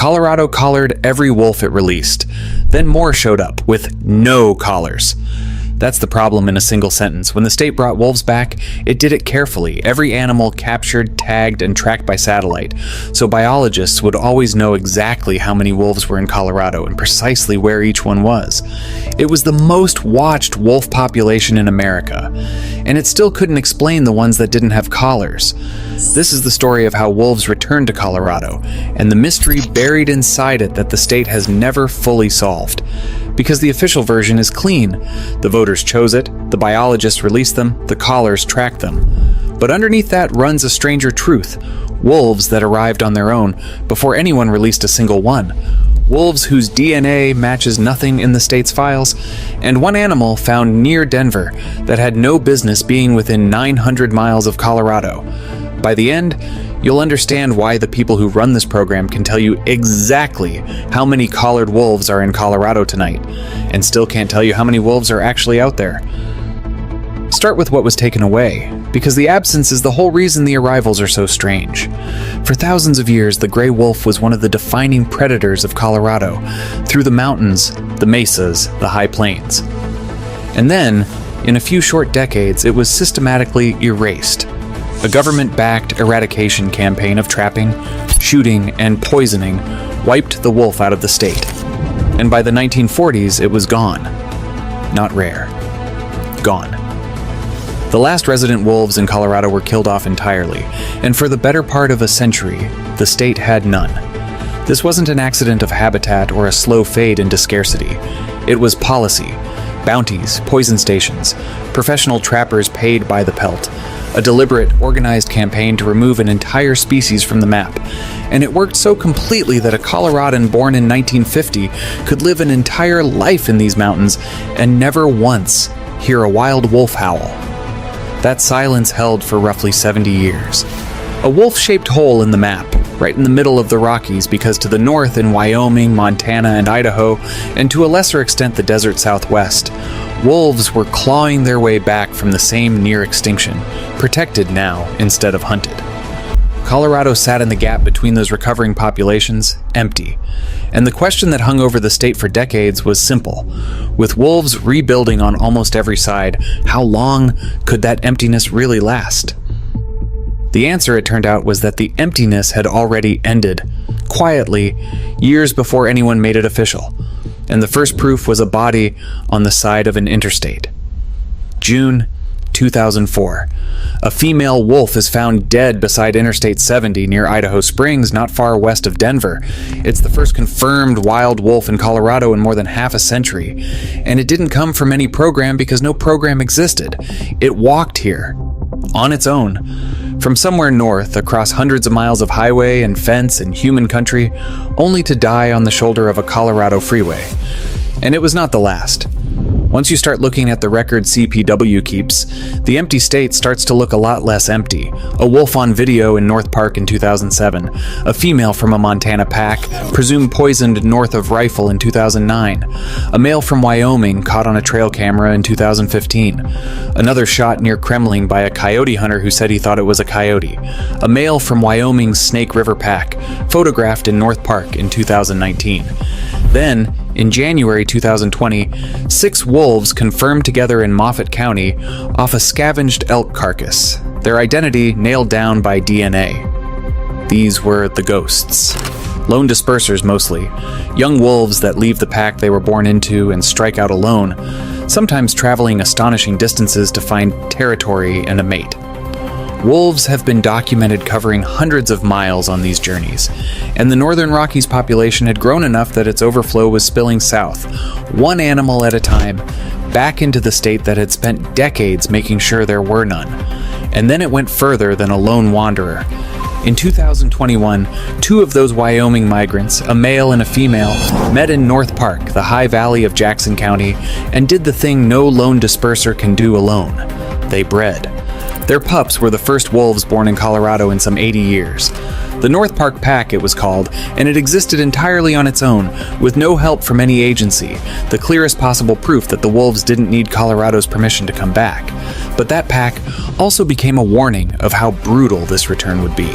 Colorado collared every wolf it released. Then more showed up with no collars. That's the problem in a single sentence. When the state brought wolves back, it did it carefully. Every animal captured, tagged, and tracked by satellite. So biologists would always know exactly how many wolves were in Colorado and precisely where each one was. It was the most watched wolf population in America, and it still couldn't explain the ones that didn't have collars. This is the story of how wolves returned to Colorado, and the mystery buried inside it that the state has never fully solved. Because the official version is clean. The voters chose it, the biologists released them, the collars tracked them. But underneath that runs a stranger truth. Wolves that arrived on their own before anyone released a single one. Wolves whose DNA matches nothing in the state's files, and one animal found near Denver that had no business being within 900 miles of Colorado. By the end, you'll understand why the people who run this program can tell you exactly how many collared wolves are in Colorado tonight, and still can't tell you how many wolves are actually out there. Start with what was taken away, because the absence is the whole reason the arrivals are so strange. For thousands of years, the gray wolf was one of the defining predators of Colorado, through the mountains, the mesas, the high plains. And then, in a few short decades, it was systematically erased. A government-backed eradication campaign of trapping, shooting, and poisoning wiped the wolf out of the state. And by the 1940s, it was gone. Not rare. Gone. The last resident wolves in Colorado were killed off entirely, and for the better part of a century, the state had none. This wasn't an accident of habitat or a slow fade into scarcity. It was policy. Bounties, poison stations, professional trappers paid by the pelt, a deliberate, organized campaign to remove an entire species from the map. And it worked so completely that a Coloradan born in 1950 could live an entire life in these mountains and never once hear a wild wolf howl. That silence held for roughly 70 years. A wolf-shaped hole in the map, right in the middle of the Rockies, because to the north in Wyoming, Montana, and Idaho, and to a lesser extent the desert Southwest, wolves were clawing their way back from the same near extinction, protected now instead of hunted. Colorado sat in the gap between those recovering populations, empty. And the question that hung over the state for decades was simple. With wolves rebuilding on almost every side, how long could that emptiness really last? The answer, it turned out, was that the emptiness had already ended, quietly, years before anyone made it official. And the first proof was a body on the side of an interstate. June 2004. A female wolf is found dead beside Interstate 70 near Idaho Springs, not far west of Denver. It's the first confirmed wild wolf in Colorado in more than half a century. And it didn't come from any program because no program existed. It walked here, on its own, from somewhere north, across hundreds of miles of highway and fence and human country, only to die on the shoulder of a Colorado freeway. And it was not the last. Once you start looking at the record CPW keeps, the empty state starts to look a lot less empty. A wolf on video in North Park in 2007, a female from a Montana pack, presumed poisoned north of Rifle in 2009, a male from Wyoming caught on a trail camera in 2015, another shot near Kremling by a coyote hunter who said he thought it was a coyote, a male from Wyoming's Snake River pack, photographed in North Park in 2019. Then, in January 2020, 6 wolves confirmed together in Moffat County off a scavenged elk carcass, their identity nailed down by DNA. These were the ghosts. Lone dispersers mostly, young wolves that leave the pack they were born into and strike out alone, sometimes traveling astonishing distances to find territory and a mate. Wolves have been documented covering hundreds of miles on these journeys, and the Northern Rockies population had grown enough that its overflow was spilling south, one animal at a time, back into the state that had spent decades making sure there were none. And then it went further than a lone wanderer. In 2021, 2 of those Wyoming migrants, a male and a female, met in North Park, the high valley of Jackson County, and did the thing no lone disperser can do alone. They bred. Their pups were the first wolves born in Colorado in some 80 years. The North Park Pack, it was called, and it existed entirely on its own, with no help from any agency, the clearest possible proof that the wolves didn't need Colorado's permission to come back. But that pack also became a warning of how brutal this return would be.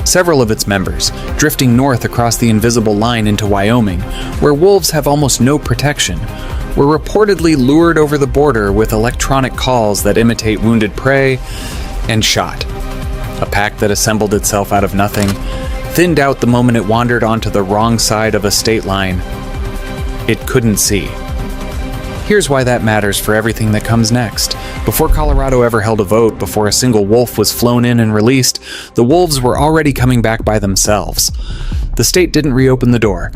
Several of its members, drifting north across the invisible line into Wyoming, where wolves have almost no protection, were reportedly lured over the border with electronic calls that imitate wounded prey and shot. A pack that assembled itself out of nothing, thinned out the moment it wandered onto the wrong side of a state line it couldn't see. Here's why that matters for everything that comes next. Before Colorado ever held a vote, before a single wolf was flown in and released, the wolves were already coming back by themselves. The state didn't reopen the door.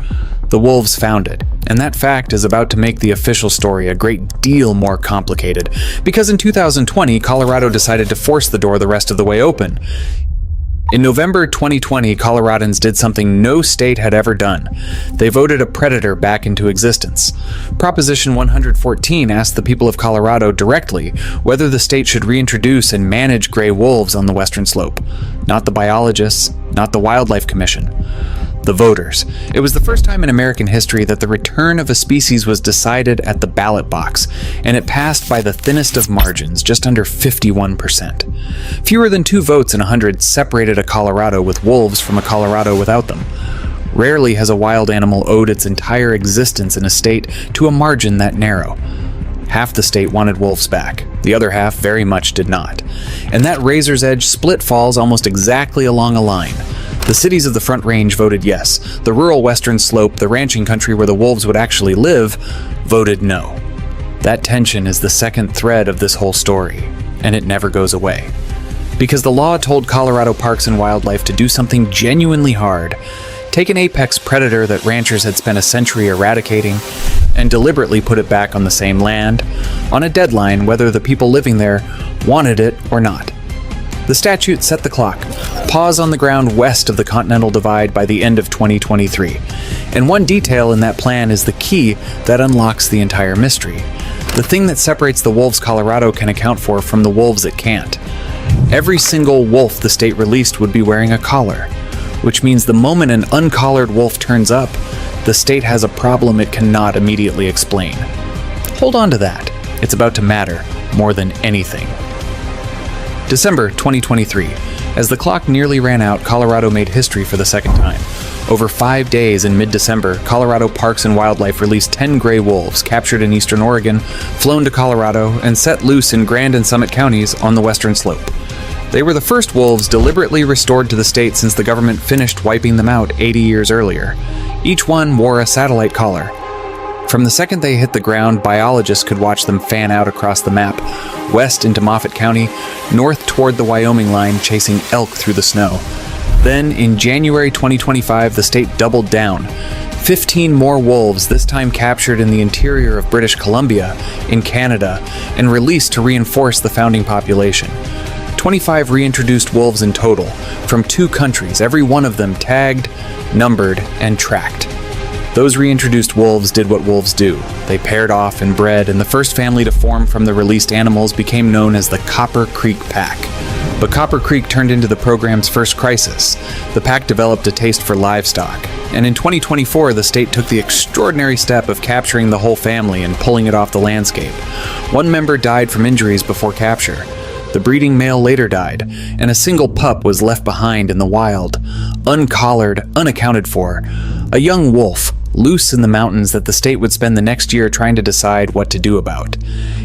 The wolves found it, and that fact is about to make the official story a great deal more complicated, because in 2020, Colorado decided to force the door the rest of the way open. In November 2020, Coloradans did something no state had ever done. They voted a predator back into existence. Proposition 114 asked the people of Colorado directly whether the state should reintroduce and manage gray wolves on the western slope. Not the biologists, not the Wildlife Commission. The voters. It was the first time in American history that the return of a species was decided at the ballot box, and it passed by the thinnest of margins, just under 51%. Fewer than 2 votes in 100 separated a Colorado with wolves from a Colorado without them. Rarely has a wild animal owed its entire existence in a state to a margin that narrow. Half the state wanted wolves back. The other half very much did not. And that razor's edge split falls almost exactly along a line. The cities of the Front Range voted yes. The rural western slope, the ranching country where the wolves would actually live, voted no. That tension is the second thread of this whole story, and it never goes away. Because the law told Colorado Parks and Wildlife to do something genuinely hard. Take an apex predator that ranchers had spent a century eradicating and deliberately put it back on the same land, on a deadline whether the people living there wanted it or not. The statute set the clock. Pause on the ground west of the Continental Divide by the end of 2023. And one detail in that plan is the key that unlocks the entire mystery. The thing that separates the wolves Colorado can account for from the wolves it can't. Every single wolf the state released would be wearing a collar, which means the moment an uncollared wolf turns up, the state has a problem it cannot immediately explain. Hold on to that. It's about to matter more than anything. December 2023. As the clock nearly ran out, Colorado made history for the second time. Over 5 days in mid-December, Colorado Parks and Wildlife released 10 gray wolves captured in eastern Oregon, flown to Colorado, and set loose in Grand and Summit counties on the western slope. They were the first wolves deliberately restored to the state since the government finished wiping them out 80 years earlier. Each one wore a satellite collar. From the second they hit the ground, biologists could watch them fan out across the map, west into Moffat County, north toward the Wyoming line, chasing elk through the snow. Then, in January 2025, the state doubled down. 15 more wolves, this time captured in the interior of British Columbia, in Canada, and released to reinforce the founding population. 25 reintroduced wolves in total, from 2 countries, every one of them tagged, numbered, and tracked. Those reintroduced wolves did what wolves do. They paired off and bred, and the first family to form from the released animals became known as the Copper Creek Pack. But Copper Creek turned into the program's first crisis. The pack developed a taste for livestock, and in 2024, the state took the extraordinary step of capturing the whole family and pulling it off the landscape. One member died from injuries before capture. The breeding male later died, and a single pup was left behind in the wild, uncollared, unaccounted for. A young wolf, loose in the mountains that the state would spend the next year trying to decide what to do about.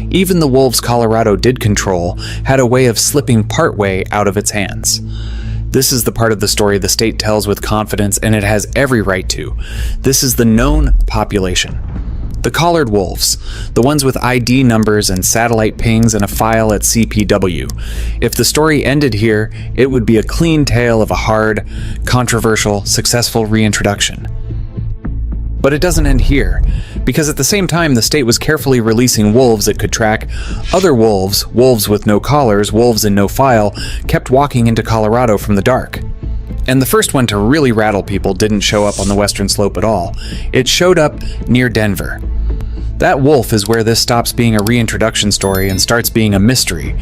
Even the wolves Colorado did control had a way of slipping partway out of its hands. This is the part of the story the state tells with confidence, and it has every right to. This is the known population. The collared wolves, the ones with ID numbers and satellite pings and a file at CPW. If the story ended here, it would be a clean tale of a hard, controversial, successful reintroduction. But it doesn't end here, because at the same time the state was carefully releasing wolves it could track, other wolves, wolves with no collars, wolves in no file, kept walking into Colorado from the dark. And the first one to really rattle people didn't show up on the western slope at all. It showed up near Denver. That wolf is where this stops being a reintroduction story and starts being a mystery.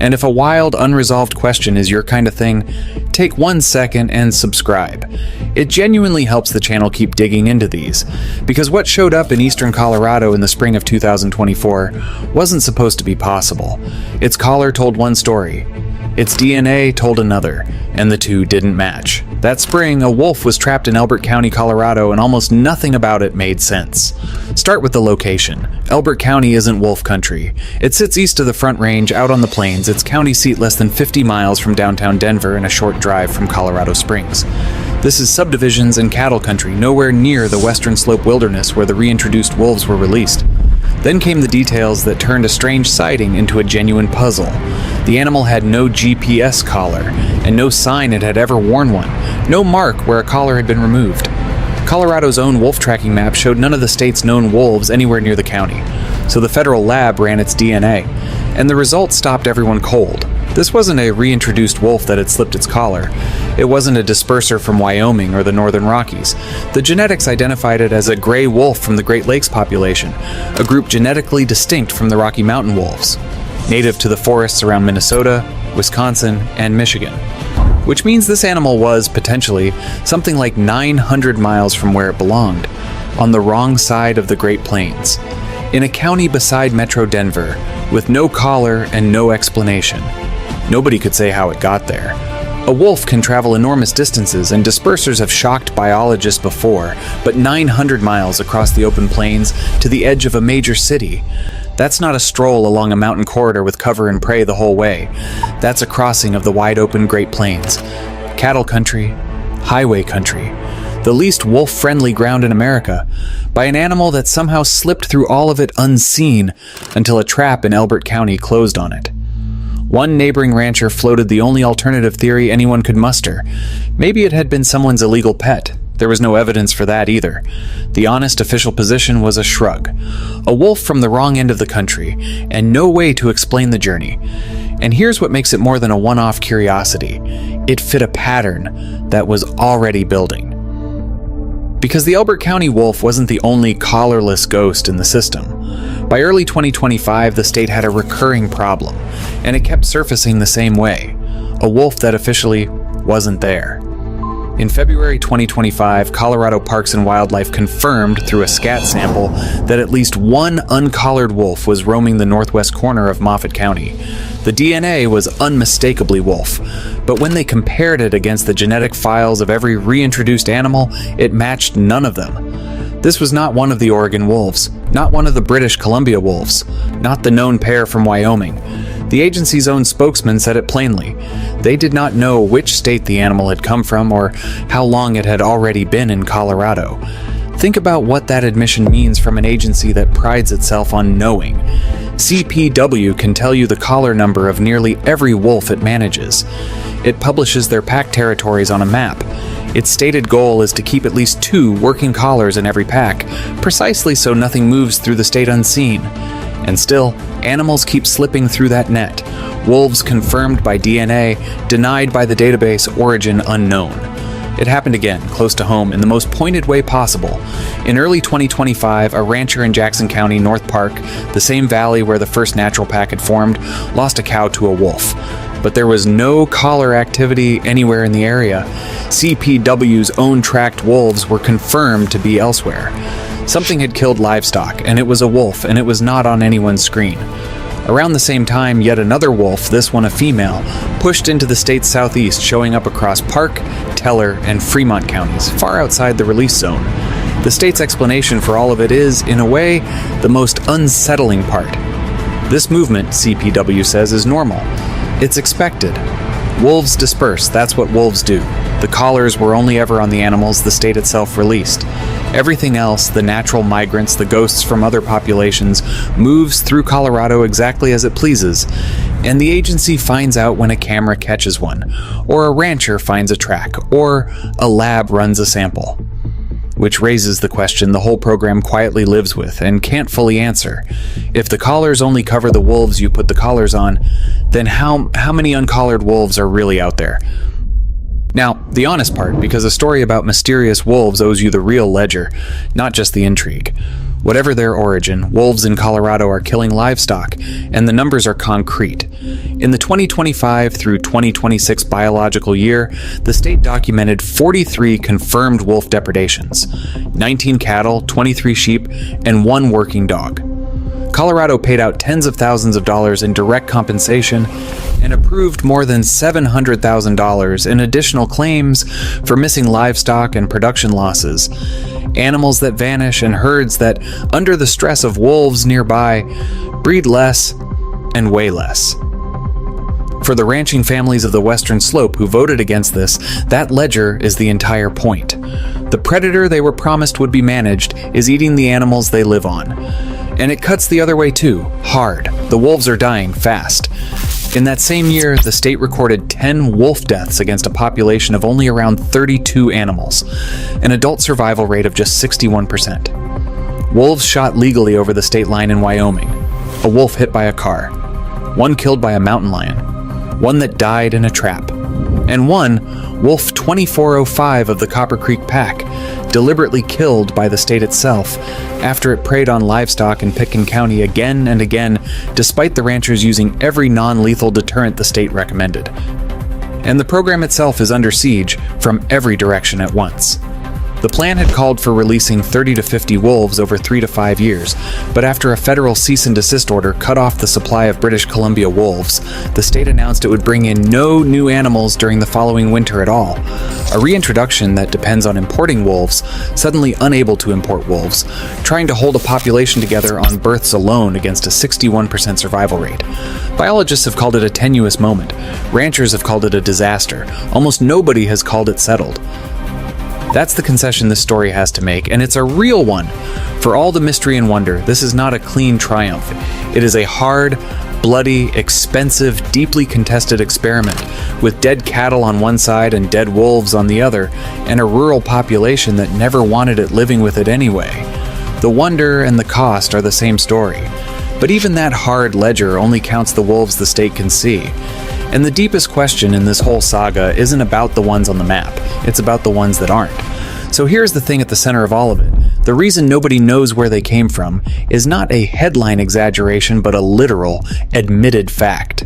And if a wild, unresolved question is your kind of thing, take 1 second and subscribe. It genuinely helps the channel keep digging into these, because what showed up in eastern Colorado in the spring of 2024 wasn't supposed to be possible. Its collar told one story, Its DNA told another, and the two didn't match. That spring, a wolf was trapped in Elbert County, Colorado, and almost nothing about it made sense. Start with the location. Elbert County isn't wolf country. It sits east of the Front Range, out on the plains, its county seat less than 50 miles from downtown Denver and a short drive from Colorado Springs. This is subdivisions and cattle country, nowhere near the Western Slope wilderness where the reintroduced wolves were released. Then came the details that turned a strange sighting into a genuine puzzle. The animal had no GPS collar, and no sign it had ever worn one, no mark where a collar had been removed. Colorado's own wolf tracking map showed none of the state's known wolves anywhere near the county, so the federal lab ran its DNA, and the results stopped everyone cold. This wasn't a reintroduced wolf that had slipped its collar. It wasn't a disperser from Wyoming or the Northern Rockies. The genetics identified it as a gray wolf from the Great Lakes population, a group genetically distinct from the Rocky Mountain wolves, native to the forests around Minnesota, Wisconsin, and Michigan. Which means this animal was, potentially, something like 900 miles from where it belonged, on the wrong side of the Great Plains, in a county beside Metro Denver, with no collar and no explanation. Nobody could say how it got there. A wolf can travel enormous distances, and dispersers have shocked biologists before, but 900 miles across the open plains to the edge of a major city. That's not a stroll along a mountain corridor with cover and prey the whole way. That's a crossing of the wide-open Great Plains. Cattle country, highway country, the least wolf-friendly ground in America, by an animal that somehow slipped through all of it unseen until a trap in Elbert County closed on it. One neighboring rancher floated the only alternative theory anyone could muster. Maybe it had been someone's illegal pet. There was no evidence for that either. The honest official position was a shrug. A wolf from the wrong end of the country, and no way to explain the journey. And here's what makes it more than a one-off curiosity. It fit a pattern that was already building. Because the Elbert County wolf wasn't the only collarless ghost in the system. By early 2025, the state had a recurring problem, and it kept surfacing the same way. A wolf that officially wasn't there. In February 2025, Colorado Parks and Wildlife confirmed through a scat sample that at least one uncollared wolf was roaming the northwest corner of Moffat County. The DNA was unmistakably wolf, but when they compared it against the genetic files of every reintroduced animal, it matched none of them. This was not one of the Oregon wolves, not one of the British Columbia wolves, not the known pair from Wyoming. The agency's own spokesman said it plainly. They did not know which state the animal had come from or how long it had already been in Colorado. Think about what that admission means from an agency that prides itself on knowing. CPW can tell you the collar number of nearly every wolf it manages. It publishes their pack territories on a map. Its stated goal is to keep at least 2 working collars in every pack, precisely so nothing moves through the state unseen. And still, animals keep slipping through that net. Wolves confirmed by DNA, denied by the database, origin unknown. It happened again, close to home, in the most pointed way possible. In early 2025, a rancher in Jackson County, North Park, the same valley where the first natural pack had formed, lost a cow to a wolf. But there was no collar activity anywhere in the area. CPW's own tracked wolves were confirmed to be elsewhere. Something had killed livestock, and it was a wolf, and it was not on anyone's screen. Around the same time, yet another wolf, this one a female, pushed into the state's southeast, showing up across Park, Teller, and Fremont counties, far outside the release zone. The state's explanation for all of it is, in a way, the most unsettling part. This movement, CPW says, is normal. It's expected. Wolves disperse, that's what wolves do. The collars were only ever on the animals the state itself released. Everything else, the natural migrants, the ghosts from other populations, moves through Colorado exactly as it pleases, and the agency finds out when a camera catches one, or a rancher finds a track, or a lab runs a sample. Which raises the question the whole program quietly lives with and can't fully answer. If the collars only cover the wolves you put the collars on, then how many uncollared wolves are really out there? Now, the honest part, because a story about mysterious wolves owes you the real ledger, not just the intrigue. Whatever their origin, wolves in Colorado are killing livestock, and the numbers are concrete. In the 2025 through 2026 biological year, the state documented 43 confirmed wolf depredations, 19 cattle, 23 sheep, and 1 working dog. Colorado paid out tens of thousands of dollars in direct compensation and approved more than $700,000 in additional claims for missing livestock and production losses, animals that vanish, and herds that, under the stress of wolves nearby, breed less and weigh less. For the ranching families of the Western Slope who voted against this, that ledger is the entire point. The predator they were promised would be managed is eating the animals they live on. And it cuts the other way too, hard. The wolves are dying fast. In that same year, the state recorded 10 wolf deaths against a population of only around 32 animals, an adult survival rate of just 61%. Wolves shot legally over the state line in Wyoming. A wolf hit by a car. One killed by a mountain lion. One that died in a trap. And one, Wolf 2405 of the Copper Creek Pack, deliberately killed by the state itself after it preyed on livestock in Pitkin County again and again, despite the ranchers using every non-lethal deterrent the state recommended. And the program itself is under siege from every direction at once. The plan had called for releasing 30 to 50 wolves over 3 to 5 years, but after a federal cease and desist order cut off the supply of British Columbia wolves, the state announced it would bring in no new animals during the following winter at all. A reintroduction that depends on importing wolves, suddenly unable to import wolves, trying to hold a population together on births alone against a 61% survival rate. Biologists have called it a tenuous moment. Ranchers have called it a disaster. Almost nobody has called it settled. That's the concession this story has to make, and it's a real one. For all the mystery and wonder, this is not a clean triumph. It is a hard, bloody, expensive, deeply contested experiment, with dead cattle on one side and dead wolves on the other, and a rural population that never wanted it living with it anyway. The wonder and the cost are the same story. But even that hard ledger only counts the wolves the state can see. And the deepest question in this whole saga isn't about the ones on the map, it's about the ones that aren't. So here's the thing at the center of all of it. The reason nobody knows where they came from is not a headline exaggeration, but a literal, admitted fact.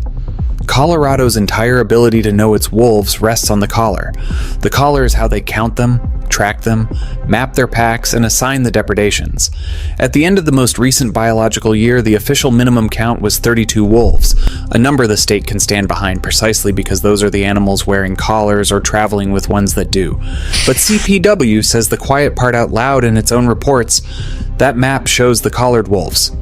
Colorado's entire ability to know its wolves rests on the collar. The collar is how they count them, track them, map their packs, and assign the depredations. At the end of the most recent biological year, the official minimum count was 32 wolves, a number the state can stand behind precisely because those are the animals wearing collars or traveling with ones that do. But CPW says the quiet part out loud in its own reports. That map shows the collared wolves.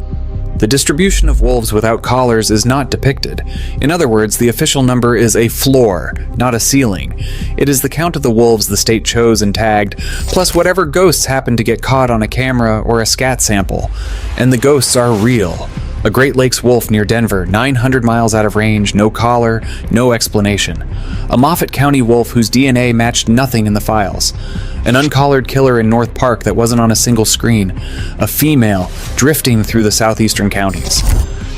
The distribution of wolves without collars is not depicted. In other words, the official number is a floor, not a ceiling. It is the count of the wolves the state chose and tagged, plus whatever ghosts happen to get caught on a camera or a scat sample. And the ghosts are real. A Great Lakes wolf near Denver, 900 miles out of range, no collar, no explanation. A Moffat County wolf whose DNA matched nothing in the files. An uncollared killer in North Park that wasn't on a single screen. A female drifting through the southeastern counties.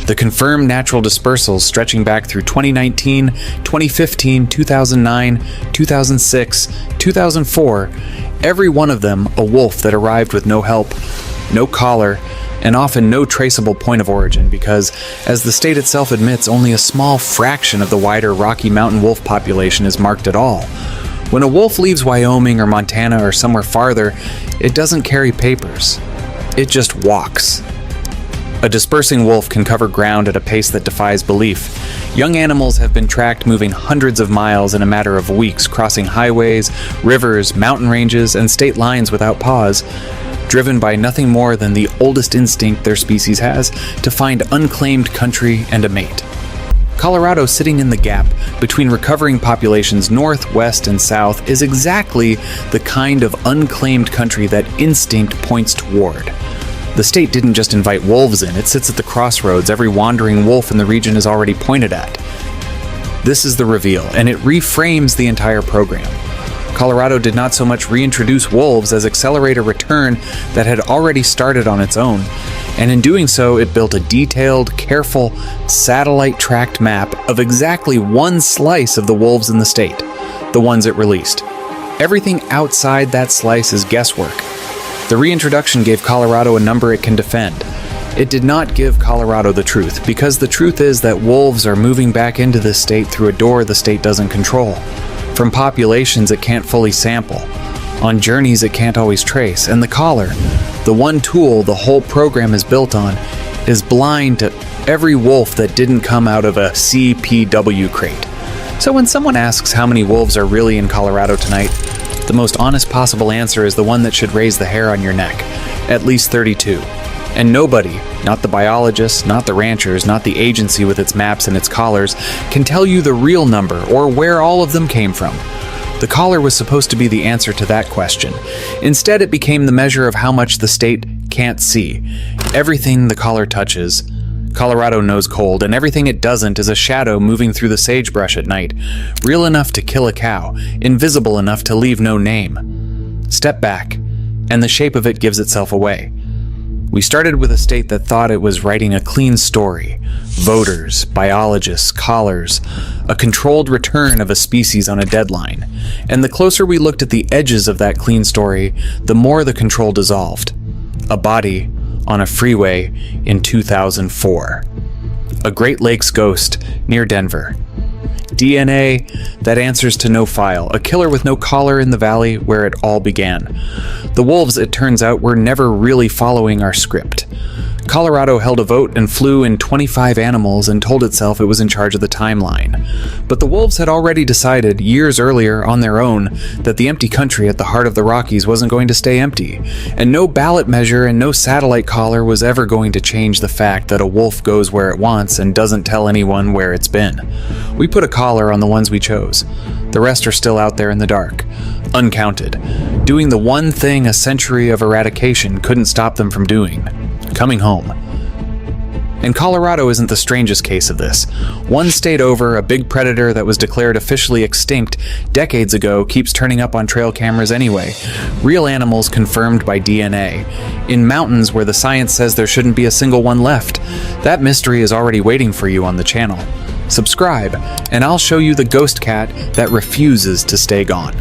The confirmed natural dispersals stretching back through 2019, 2015, 2009, 2006, 2004, every one of them a wolf that arrived with no help, no collar, and often no traceable point of origin because, as the state itself admits, only a small fraction of the wider Rocky Mountain wolf population is marked at all. When a wolf leaves Wyoming or Montana or somewhere farther, it doesn't carry papers. It just walks. A dispersing wolf can cover ground at a pace that defies belief. Young animals have been tracked moving hundreds of miles in a matter of weeks, crossing highways, rivers, mountain ranges, and state lines without pause, driven by nothing more than the oldest instinct their species has to find unclaimed country and a mate. Colorado, sitting in the gap between recovering populations north, west, and south, is exactly the kind of unclaimed country that instinct points toward. The state didn't just invite wolves in, it sits at the crossroads every wandering wolf in the region is already pointed at. This is the reveal, and it reframes the entire program. Colorado did not so much reintroduce wolves as accelerate a return that had already started on its own, and in doing so, it built a detailed, careful, satellite-tracked map of exactly one slice of the wolves in the state, the ones it released. Everything outside that slice is guesswork. The reintroduction gave Colorado a number it can defend. It did not give Colorado the truth, because the truth is that wolves are moving back into this state through a door the state doesn't control. From populations it can't fully sample, on journeys it can't always trace, and the collar, the one tool the whole program is built on, is blind to every wolf that didn't come out of a CPW crate. So when someone asks how many wolves are really in Colorado tonight, the most honest possible answer is the one that should raise the hair on your neck. At least 32. And nobody, not the biologists, not the ranchers, not the agency with its maps and its collars, can tell you the real number or where all of them came from. The collar was supposed to be the answer to that question. Instead, it became the measure of how much the state can't see. Everything the collar touches, Colorado knows cold, and everything it doesn't is a shadow moving through the sagebrush at night, real enough to kill a cow, invisible enough to leave no name. Step back, and the shape of it gives itself away. We started with a state that thought it was writing a clean story. Voters, biologists, collars, a controlled return of a species on a deadline. And the closer we looked at the edges of that clean story, the more the control dissolved. A body on a freeway in 2004. A Great Lakes ghost near Denver. DNA that answers to no file, a killer with no collar in the valley where it all began. The wolves, it turns out, were never really following our script. Colorado held a vote and flew in 25 animals and told itself it was in charge of the timeline. But the wolves had already decided, years earlier on their own, that the empty country at the heart of the Rockies wasn't going to stay empty, and no ballot measure and no satellite collar was ever going to change the fact that a wolf goes where it wants and doesn't tell anyone where it's been. We put a collar on the ones we chose. The rest are still out there in the dark, uncounted, doing the one thing a century of eradication couldn't stop them from doing: coming home. And Colorado isn't the strangest case of this. One state over, a big predator that was declared officially extinct decades ago keeps turning up on trail cameras anyway. Real animals confirmed by DNA. In mountains where the science says there shouldn't be a single one left. That mystery is already waiting for you on the channel. Subscribe, and I'll show you the ghost cat that refuses to stay gone.